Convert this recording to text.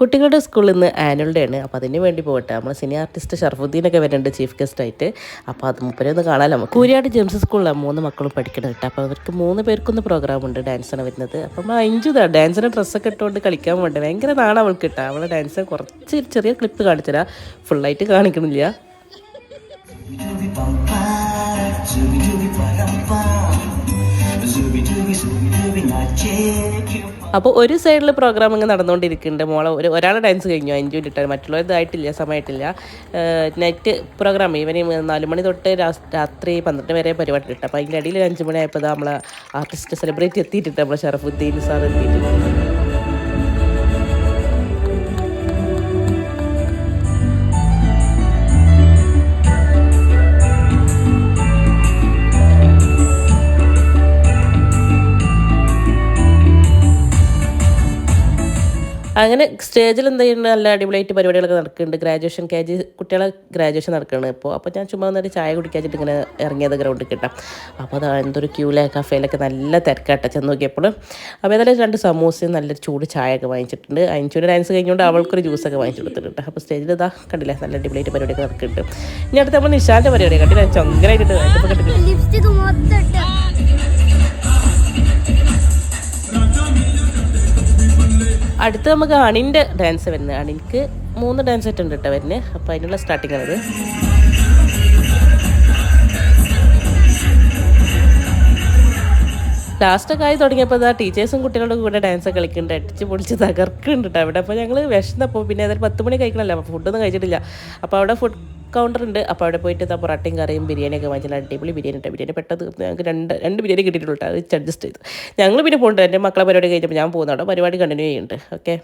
കുട്ടികളുടെ സ്കൂളിൽ നിന്ന് ആനുവൽ ഡേ ആണ്. അപ്പോൾ അതിന് വേണ്ടി പോകട്ടെ. നമ്മൾ സിനി ആർട്ടിസ്റ്റ് ഷർഫുദ്ദീനൊക്കെ വരുന്നുണ്ട് ചീഫ് ഗസ്റ്റ് ആയിട്ട്. അപ്പോൾ അത് മുപ്പരെ ഒന്ന് കാണാമല്ലോ. കൂരിയാട് ജെംസ് സ്കൂളിലാണ് 3 മക്കളും പഠിക്കണം കേട്ടോ. അപ്പോൾ അവർക്ക് 3 പേർക്കൊന്ന് പ്രോഗ്രാം ഉണ്ട്, ഡാൻസാണ് വരുന്നത്. അപ്പം അഞ്ചുതാ ഡാൻസിൻ്റെ ഡ്രസ്സൊക്കെ ഇട്ടുകൊണ്ട് കളിക്കാൻ വേണ്ടി ഭയങ്കര നാണം അവൾക്ക് കിട്ടുക. അവളെ ഡാൻസ് കുറച്ച് ചെറിയ ക്ലിപ്പ് കാണിച്ചുതരാം, ഫുള്ളായിട്ട് കാണിക്കണില്ല. അപ്പോൾ ഒരു സൈഡിൽ പ്രോഗ്രാം ഇങ്ങനെ നടന്നുകൊണ്ടിരിക്കുന്നുണ്ട്. മോളെ ഒരാളെ ഡാൻസ് കഴിഞ്ഞു 5 മിനിറ്റ്, മറ്റുള്ളവരതായിട്ടില്ല, സമയമായിട്ടില്ല. നൈറ്റ് പ്രോഗ്രാം ഇവന് 4 മണി തൊട്ട് രാത്രി 12 വരെ പരിപാടി ഇട്ട്. അപ്പോൾ അതിൻ്റെ ഇടയിൽ 5 മണി ആയപ്പോൾ നമ്മളെ ആർട്ടിസ്റ്റ് സെലിബ്രേറ്റ് എത്തിയിട്ടുണ്ട്, നമ്മളെ ഷറഫുദ്ദീൻ സാർ എത്തിയിട്ടുണ്ട്. അങ്ങനെ സ്റ്റേജിൽ എന്ത് ചെയ്യുന്നുണ്ട്, നല്ല അടിപൊളിയായിട്ട് പരിപാടികളൊക്കെ നടക്കുന്നുണ്ട്. ഗ്രാജുവേഷൻ കുട്ടികളെ ഗ്രാജുവേഷൻ നടക്കുകയാണ് ഇപ്പോൾ. അപ്പോൾ ഞാൻ ചുമ്മാ വന്നിട്ട് ചായ കുടിക്കാച്ചിട്ട് ഇങ്ങനെ ഇറങ്ങിയത് ഗ്രൗണ്ടിൽ കിട്ടാം. അപ്പോൾ അത് എന്തൊരു ക്യൂലെ കഫേയിലൊക്കെ നല്ല തിരക്കാട്ട ചെന്ന് നോക്കിയപ്പോൾ. അപ്പോൾ ഏതായാലും 2 സമൂസയും നല്ലൊരു ചൂട് ചായയൊക്കെ വാങ്ങിച്ചിട്ടുണ്ട്. അഞ്ചൂടെ ഡാൻസ് കഴിഞ്ഞുകൊണ്ട് അവൾക്കൊരു ജ്യൂസൊക്കെ വാങ്ങിച്ചു കൊടുത്തിട്ടുണ്ട്. അപ്പോൾ സ്റ്റേജിൽ ഇതാ കണ്ടില്ലേ, നല്ല അടിപൊളിയായിട്ട് പരിപാടിയൊക്കെ നടക്കുന്നുണ്ട്. ഇനി അടുത്ത് നമ്മൾ നിഷാൻ്റെ പരിപാടി കണ്ടില്ല, ചൊങ്കരായിട്ട് കണ്ടിട്ടുണ്ട്. അടുത്ത് നമുക്ക് അണിൻ്റെ ഡാൻസ് വരുന്നത്. അണിക്ക് 3 ഡാൻസ് സെറ്റ് ഉണ്ട് കേട്ടോ വരുന്നത്. അപ്പോൾ അതിനുള്ള സ്റ്റാർട്ടിങ് ആണത്. ലാസ്റ്റൊക്കെ ആയി തുടങ്ങിയപ്പോൾ ഇതാ ടീച്ചേഴ്സും കുട്ടികളുടെ കൂടെ ഡാൻസ് കളിക്കുന്നുണ്ട്, അടിച്ച് പൊളിച്ച് തകർക്കുന്നുണ്ട് കേട്ടോ അവിടെ. അപ്പോൾ ഞങ്ങൾ വിശന്നപ്പോൾ പിന്നെ ഏതായാലും 10 മണി കഴിക്കണമല്ലോ, അപ്പോൾ ഫുഡൊന്നും കഴിച്ചിട്ടില്ല. അപ്പോൾ അവിടെ ഫുഡ് കൗണ്ടർ ഉണ്ട്. അപ്പോൾ അവിടെ പോയിട്ട് ഇതാ പൊറാട്ടയും കറിയും ബിരിയാണിയൊക്കെ വാങ്ങിച്ചാൽ അടിപൊളി ബിരിയാണി ഇട്ട ബിരിയാണി പെട്ടത് ഞങ്ങൾക്ക് രണ്ട് ബിരിയാണി കിട്ടിയിട്ടുള്ളൂ. അത് അഡ്ജസ്റ്റ് ചെയ്തു. ഞങ്ങൾ പിന്നെ പോകുന്നുണ്ട്, എൻ്റെ മക്കളെ പരിപാടി കഴിഞ്ഞപ്പോൾ ഞാൻ പോകുന്നുണ്ടോ പരിപാടി കണ്ടിന്യൂ ചെയ്യുന്നുണ്ട്. ഓക്കെ.